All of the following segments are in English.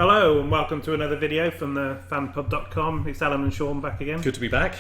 Hello and welcome to another video from the fanpub.com. It's Alan and Sean back again. Good to be back.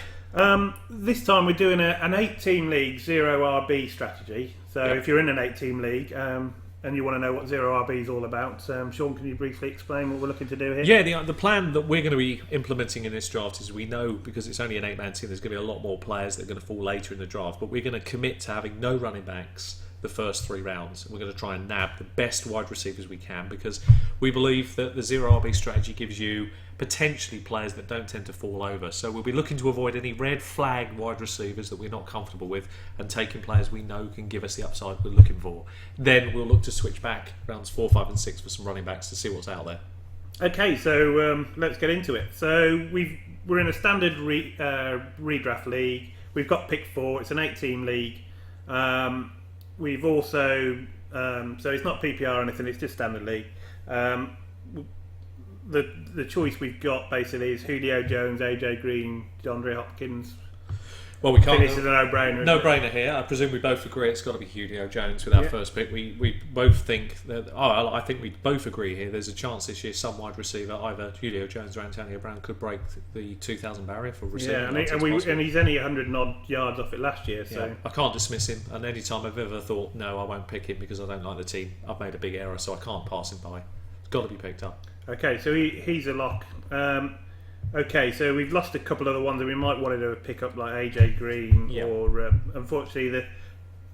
This time we're doing an 8-team league 0RB strategy. So if you're in an 8-team league and you want to know what 0RB is all about, Sean, can you briefly explain what we're looking to do here? Yeah, the plan that we're going to be implementing in this draft is we know, because it's only an 8-man team, there's going to be a lot more players that are going to fall later in the draft, but we're going to commit to having no running backs the first 3 rounds. We're going to try and nab the best wide receivers we can, because we believe that the 0RB strategy gives you potentially players that don't tend to fall over. So we'll be looking to avoid any red flag wide receivers that we're not comfortable with and taking players we know can give us the upside we're looking for. Then we'll look to switch back rounds 4, 5 and 6 for some running backs to see what's out there. Okay, so let's get into it. So we're in a standard redraft league. We've got pick 4. It's an 8-team league. We've also, so it's not PPR or anything, it's just standard league. The choice we've got basically is Julio Jones, AJ Green, DeAndre Hopkins. Well, we can't. This is a no-brainer. No-brainer here. I presume we both agree it's got to be Julio Jones with our first pick. We both think that. I think we both agree here. There's a chance this year some wide receiver, either Julio Jones or Antonio Brown, could break the 2,000 barrier for receiving. Yeah, and he's only 100 and odd yards off it last year. So I can't dismiss him. And any time I've ever thought, no, I won't pick him because I don't like the team, I've made a big error, so I can't pass him by. It's got to be picked up. Okay, so he's a lock. Okay, so we've lost a couple of the ones that we might want to pick up, like AJ Green, or unfortunately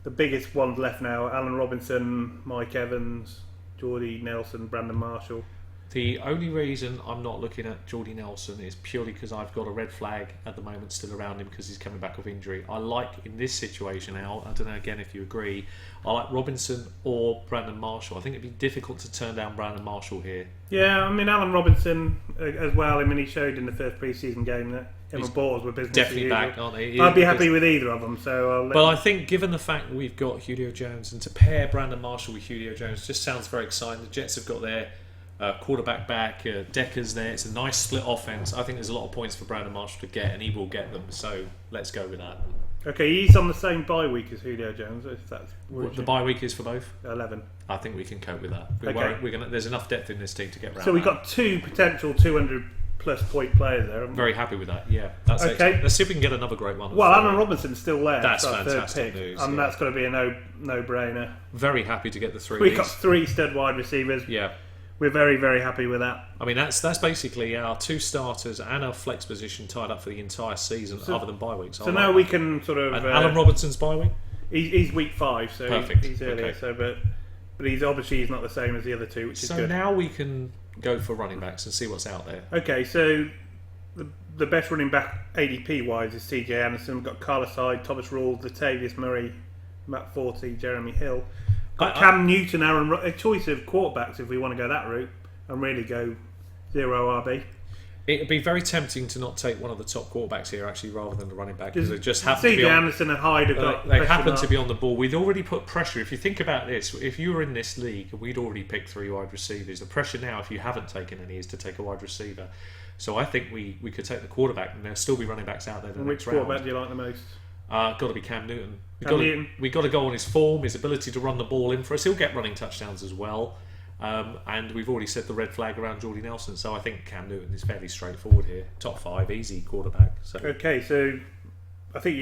the biggest ones left now: Allen Robinson, Mike Evans, Jordy Nelson, Brandon Marshall. The only reason I'm not looking at Jordy Nelson is purely because I've got a red flag at the moment still around him because he's coming back off injury. I like, in this situation, Al, I don't know again if you agree, I like Robinson or Brandon Marshall. I think it'd be difficult to turn down Brandon Marshall here. Yeah, I mean, Allen Robinson as well. I mean, he showed in the first pre-season game that him and Balls were business definitely back, aren't they? I'd be happy with either of them. So, I think given the fact that we've got Julio Jones, and to pair Brandon Marshall with Julio Jones just sounds very exciting. The Jets have got their quarterback back, Decker's there. It's a nice split offense. I think there's a lot of points for Brandon Marshall to get, and he will get them. So let's go with that. Okay, he's on the same bye week as Julio Jones. If that's the bye week is for both 11. I think we can cope with that. Okay. There's enough depth in this team to get round. So we've got 2 potential 200+ point players there. I'm very happy with that. Yeah, that's okay. Excellent. Let's see if we can get another great one. Well, Allen Robinson's still there. That's fantastic news. And that's going to be a no-brainer. Very happy to get the 3. We've got 3 stud wide receivers. Yeah. We're very, very happy with that. I mean, that's basically our 2 starters and our flex position tied up for the entire season, other than bye weeks. So now we can sort of. And Allen Robinson's bye week. He's week 5, so perfect. He's earlier. Okay. So, but he's not the same as the other 2, which is good. So now we can go for running backs and see what's out there. Okay, so the best running back ADP wise is CJ Anderson. We've got Carlos Hyde, Thomas Rawls, Latavius Murray, Matt Forte, Jeremy Hill. Got Cam Newton, a choice of quarterbacks if we want to go that route and really go 0RB. It'd be very tempting to not take one of the top quarterbacks here, actually, rather than the running back, because they just happen to be Anderson and Hyde have got they happen to be on the ball. We'd already put pressure. If you think about this, if you were in this league, we'd already picked 3 wide receivers. The pressure now, if you haven't taken any, is to take a wide receiver. So I think we could take the quarterback, and there'll still be running backs out there. Which quarterback do you like the most? Got to be Cam Newton. We've got to go on his form, his ability to run the ball in for us. He'll get running touchdowns as well. And we've already said the red flag around Jordy Nelson, so I think Cam Newton is fairly straightforward here. Top 5, easy quarterback. So. Okay, so I think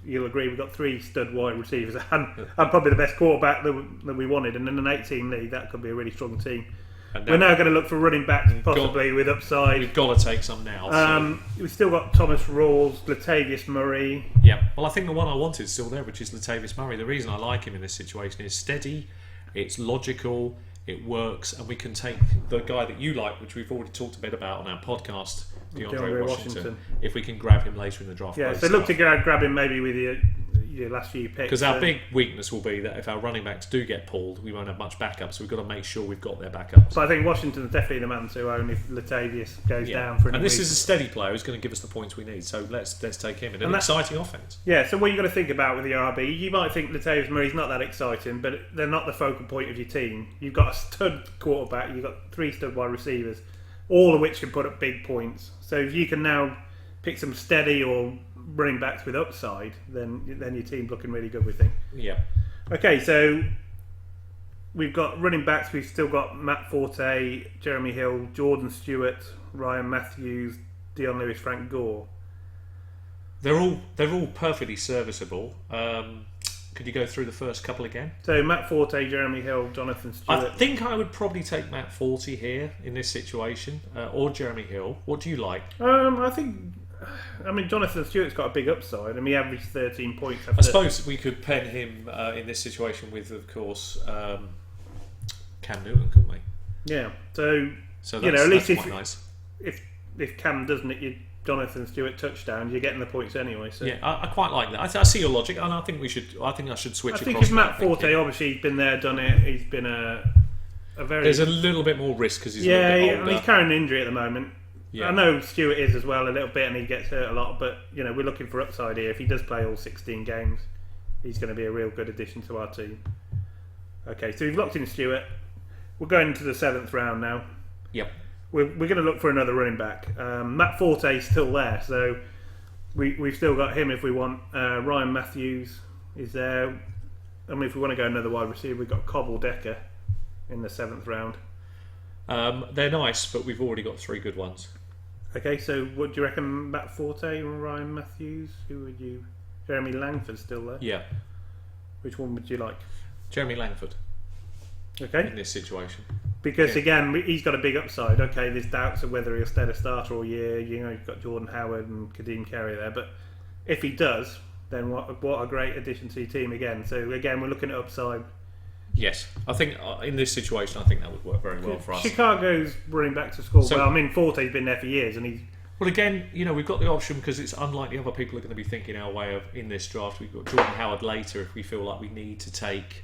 you'll agree we've got 3 stud wide receivers and probably the best quarterback that we wanted. And in an 8-team league, that could be a really strong team. We're now going to look for running backs, possibly with upside. We've got to take some now. We've still got Thomas Rawls, Latavius Murray. Yeah, well, I think the one I wanted is still there, which is Latavius Murray. The reason I like him in this situation is steady, it's logical, it works, and we can take the guy that you like, which we've already talked a bit about on our podcast, DeAndre Washington, if we can grab him later in the draft. Yeah, so look to grab him maybe with your last few picks. Because our big weakness will be that if our running backs do get pulled, we won't have much backup, so we've got to make sure we've got their backups. So I think Washington's definitely the man to own if Latavius goes down for any And this reason. is a steady player who's going to give us the points we need, so let's take him in an exciting offense. Yeah, so what you've got to think about with the RB, you might think Latavius Murray's not that exciting, but they're not the focal point of your team. You've got a stud quarterback, you've got 3 stud wide receivers, all of which can put up big points. So if you can now pick some steady or running backs with upside, then your team's looking really good, we think. Yeah. Okay, so we've got running backs. We've still got Matt Forte, Jeremy Hill, Jordan Stewart, Ryan Matthews, Dion Lewis, Frank Gore. They're all perfectly serviceable. Could you go through the first couple again? So Matt Forte, Jeremy Hill, Jonathan Stewart. I think I would probably take Matt Forte here in this situation, or Jeremy Hill. What do you like? I mean, Jonathan Stewart's got a big upside. I mean, he averaged 13 points. I suppose we could pen him in this situation with, of course, Cam Newton, couldn't we? Yeah. So that's, at least quite nice. If Cam doesn't hit your Jonathan Stewart touchdown, you're getting the points anyway. So. Yeah, I quite like that. I see your logic, and I think I should switch. I think across if Matt Forte, obviously, he's been there, done it. He's been a very. There's a little bit more risk because he's a little bit older. He's carrying an injury at the moment. Yeah. I know Stewart is as well a little bit, and he gets hurt a lot. But we're looking for upside here. If he does play all 16 games, he's going to be a real good addition to our team. Okay, so we've locked in Stewart. We're going into the 7th round now. Yep. We're going to look for another running back. Matt Forte's still there, so we've still got him if we want. Ryan Matthews is there. I mean, if we want to go another wide receiver, we've got Cobble Decker in the 7th round. They're nice, but we've already got 3 good ones. Okay, so what do you reckon? Matt Forte and Ryan Matthews? Who would you? Jeremy Langford's still there. Yeah. Which one would you like? Jeremy Langford. Okay. In this situation. Because again, he's got a big upside. Okay, there's doubts of whether he'll stay a starter all year. You've got Jordan Howard and Kadeem Carey there, but if he does, then what a great addition to your team again. So again, we're looking at upside. Yes, I think in this situation, I think that would work very well for us. Chicago's running back to score well. I mean, Forte's been there for years, and he's. Well, again, we've got the option because it's unlikely other people are going to be thinking our way of in this draft. We've got Jordan Howard later if we feel like we need to take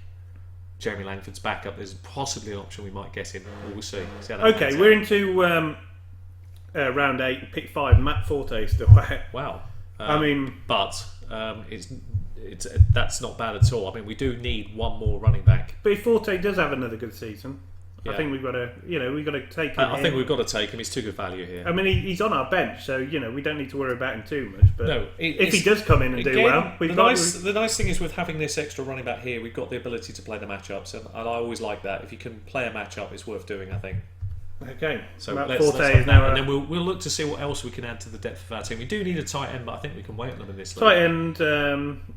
Jeremy Langford's backup. There's possibly an option we might get him. We'll see. Okay, we're into round 8, pick 5. Matt Forte still there. Wow. But it's that's not bad at all. I mean, we do need one more running back. But if Forte does have another good season, I think we've got to take him. I think we've got to take him. He's too good value here. I mean, he's on our bench, so we don't need to worry about him too much. But no, if he does come in and do well, the nice thing is with having this extra running back here, we've got the ability to play the matchups, and I always like that. If you can play a matchup, it's worth doing. I think. Okay, so Matt let's Forte is now, and then we'll look to see what else we can add to the depth of our team. We do need a tight end, but I think we can wait on them in this. Tight end,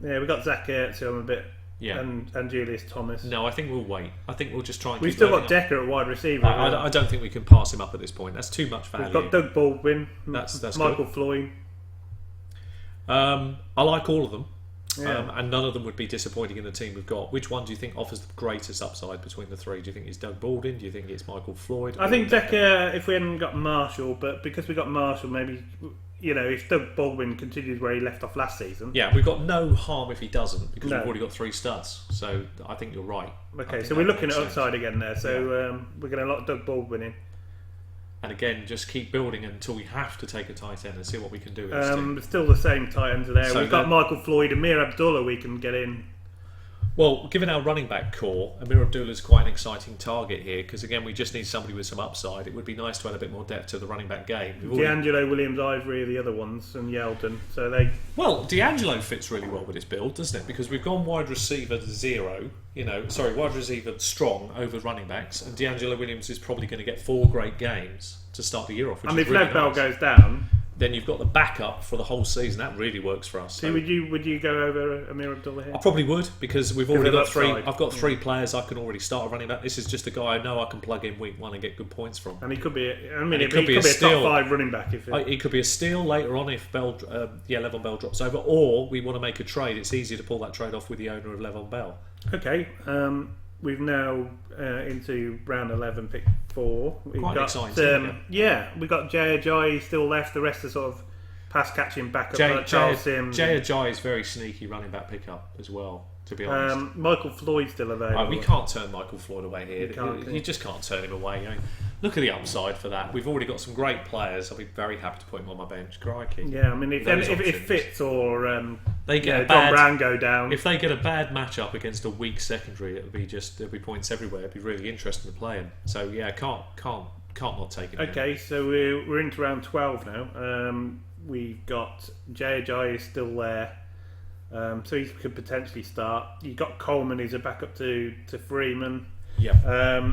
we've got Zach Ertz, who I'm a bit. Yeah. And Julius Thomas. No, I think we'll wait. I think we'll just try and. We've still got Decker at wide receiver. I don't think we can pass him up at this point. That's too much value. We've got Doug Baldwin. That's Michael good. Floyd. I like all of them, and none of them would be disappointing in the team we've got. Which one do you think offers the greatest upside between the 3? Do you think it's Doug Baldwin? Do you think it's Michael Floyd? I think Decker, if we hadn't got Marshall, but because we got Marshall, maybe if Doug Baldwin continues where he left off last season. Yeah, we've got no harm if he doesn't because we've already got 3 studs. So I think you're right. Okay, so we're looking at upside again there. So we're going to lock Doug Baldwin in. And again, just keep building until we have to take a tight end and see what we can do with this team. Still the same tight ends there. So we've got Michael Floyd, Amir Abdullah we can get in. Well, given our running back core, Amir Abdullah is quite an exciting target here because again, we just need somebody with some upside. It would be nice to add a bit more depth to the running back game. D'Angelo, Williams, Ivory are the other ones, and Yeldon. Well, D'Angelo fits really well with this build, doesn't it? Because we've gone wide receiver 0, wide receiver strong over running backs, and D'Angelo Williams is probably going to get 4 great games to start the year off. If Lev Bell goes down, then you've got the backup for the whole season. That really works for us. So would you go over Amir Abdullah here? I probably would because we've already got 3. I've got 3 Yeah. players I can already start a running back. This is just a guy I know I can plug in week 1 and get good points from. And he could be. He could be a top 5 running back if he could be a steal later on if Le'Veon Bell drops over, or we want to make a trade. It's easier to pull that trade off with the owner of Le'Veon Bell. Okay. We've now into round 11, pick 4. Quite exciting. We've got Jay Ajayi still left. The rest are sort of pass catching backup. Charles Sims. Jay Ajayi is very sneaky running back pickup as well. To be honest, Michael Floyd's still available. We can't turn Michael Floyd away here. You just can't turn him away. Look at the upside for that. We've already got some great players. I'll be very happy to put him on my bench. Crikey. Yeah, I mean, if Fitz or they get John Brown go down. If they get a bad matchup against a weak secondary, there'll be points everywhere. It'd be really interesting to play him. So yeah, can't not take it. Okay, so we're into round 12 now. We've got Jay Ajayi is still there. So he could potentially start. You've got Coleman, who's a backup to Freeman. Yeah.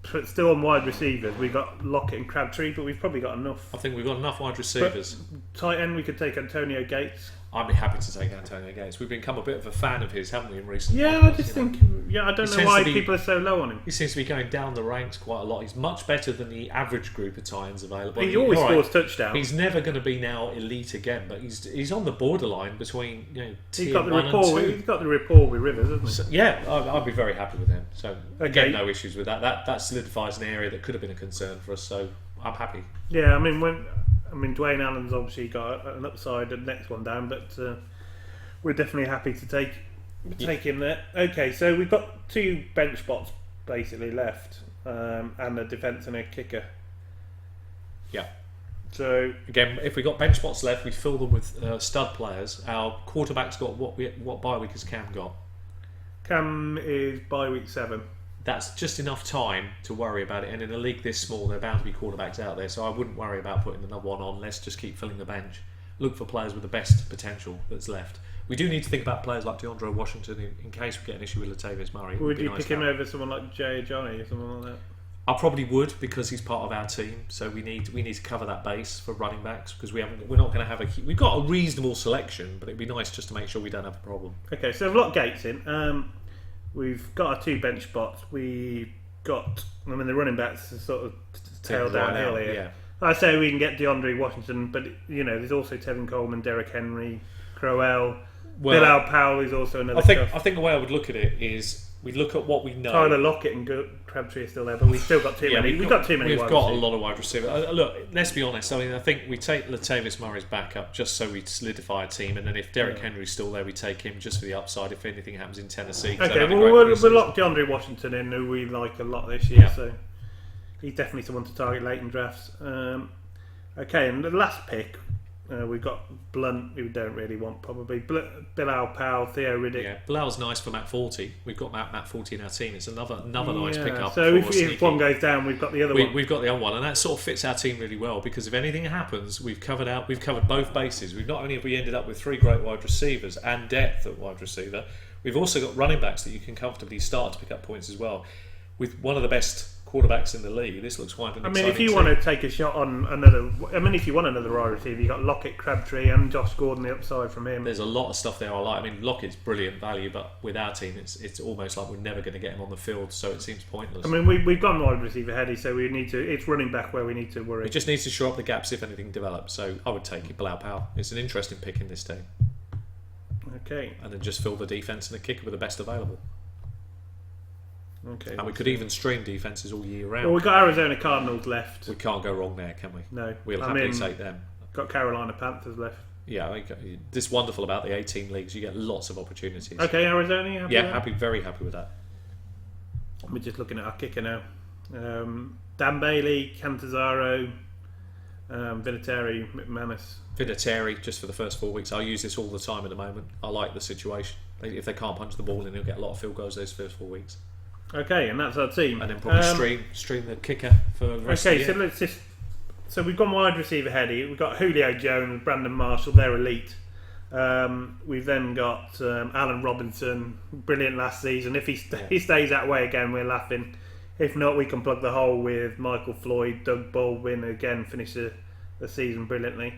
But still on wide receivers, we got Lockett and Crabtree, but we've probably got enough. I think we've got enough wide receivers. But tight end, we could take Antonio Gates. I'd be happy to take Antonio Gates. We've become a bit of a fan of his, haven't we, in recent Yeah, podcasts, I just think. Yeah, I don't know why people are so low on him. He seems to be going down the ranks quite a lot. He's much better than the average group of tight ends available. He always scores touchdowns. He's never going to be now elite again, but he's on the borderline between he's tier got the 1 rapport. and 2. He's got the rapport with Rivers, hasn't he? So, yeah, I'd be very happy with him. So Okay. again, no issues with that. That solidifies an area that could have been a concern for us. So I'm happy. Yeah, I mean Dwayne Allen's obviously got an upside, the next one down, but we're definitely happy to take him there. Okay, so we've got 2 bench spots basically left, and a defence and a kicker. Yeah. So again, if we got bench spots left, we fill them with stud players. Our quarterback's got what bye week has Cam got? Cam is bye week 7. That's just enough time to worry about it. And in a league this small, there are bound to be quarterbacks out there, so I wouldn't worry about putting another one on. Let's just keep filling the bench. Look for players with the best potential that's left. We do need to think about players like DeAndre Washington in case we get an issue with Latavius Murray. Would you pick him over someone like Jay Johnny or someone like that? I probably would, because he's part of our team. So we need to cover that base for running backs, because we're not going to have we've got a reasonable selection, but it'd be nice just to make sure we don't have a problem. Okay, so we've locked Gates in. We've got our 2 bench spots. We got, the running backs are sort of tail downhill here. Yeah. I say we can get DeAndre Washington, but there's also Tevin Coleman, Derrick Henry, Crowell, Bilal Powell is also another. I think the way I would look at it is we look at what we know. Tyler Lockett and Crabtree are still there, but we've still got too many. We've got too many. We've got a lot of wide receivers. Look, let's be honest. I think we take Latavius Murray's backup just so we solidify a team, and then if Derrick Henry's still there, we take him just for the upside if anything happens in Tennessee. Okay, we'll lock DeAndre Washington in, who we like a lot this year. Yeah. So he's definitely someone to target late in drafts. Okay, and the last pick, we've got Blunt, who we don't really want probably. Bilal Powell, Theo Riddick. Yeah, Bilal's nice for Matt 40. We've got Matt 40 in our team. It's another nice pickup. So if one goes down, we've got the other one. We've got the other one, and that sort of fits our team really well, because if anything happens, we've covered both bases. We've not only have we ended up with 3 great wide receivers and depth at wide receiver, we've also got running backs that you can comfortably start to pick up points as well. With one of the best quarterbacks in the league, this looks quite an exciting if you team. want to take a shot on another, if you want another wide receiver, you've got Lockett, Crabtree, and Josh Gordon the upside from him. There's a lot of stuff there I like. Lockett's brilliant value, but with our team, it's almost like we're never going to get him on the field, so it seems pointless. We've gone wide receiver heady, so we need to. It's running back where we need to worry. It just needs to shore up the gaps if anything develops. So I would take it, Bilal Powell. It's an interesting pick in this team. Okay. And then just fill the defence and the kicker with the best available. Okay. And we could even stream defences all year round. Well, we've got Arizona Cardinals left. We can't go wrong there, can we? No. We'll happily take them. Got Carolina Panthers left. Yeah, this is wonderful about the 18 leagues. You get lots of opportunities. Okay, Arizona, very happy with that. We're just looking at our kicker now. Dan Bailey, Cantazaro, Vinatieri, McManus. Vinatieri, just for the first 4 weeks. I use this all the time at the moment. I like the situation. If they can't punch the ball in, he'll get a lot of field goals those first 4 weeks. Okay, and that's our team. And then probably stream the kicker for the rest of the year. So let's just. So we've gone wide receiver heady. We've got Julio Jones, Brandon Marshall. They're elite. We've then got Allen Robinson, brilliant last season. If he stays that way again, we're laughing. If not, we can plug the hole with Michael Floyd, Doug Baldwin again, finish the season brilliantly.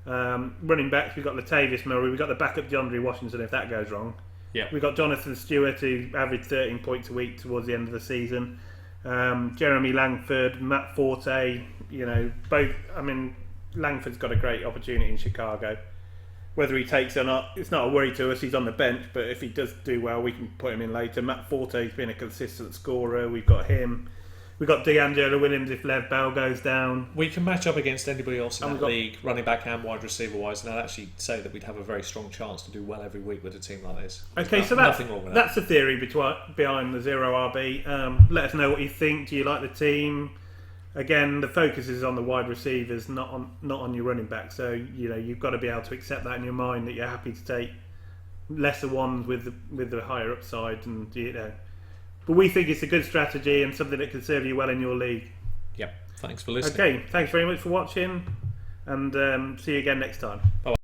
Running backs, we've got Latavius Murray. We've got the backup DeAndre Washington if that goes wrong. Yeah. We've got Jonathan Stewart, who averaged 13 points a week towards the end of the season. Jeremy Langford, Matt Forte, both. Langford's got a great opportunity in Chicago. Whether he takes it or not, it's not a worry to us. He's on the bench, but if he does do well, we can put him in later. Matt Forte's been a consistent scorer. We've got him. We've got D'Angelo Williams if Lev Bell goes down. We can match up against anybody else in that league, running back and wide receiver wise, and I'd actually say that we'd have a very strong chance to do well every week with a team like this. Okay, so nothing wrong with that. That's the theory behind the Zero RB. Let us know what you think. Do you like the team? Again, the focus is on the wide receivers, not on your running back. So you've got to be able to accept that in your mind that you're happy to take lesser ones with the higher upside, and But we think it's a good strategy and something that can serve you well in your league. Yep. Thanks for listening. Okay, thanks very much for watching, and see you again next time. Bye.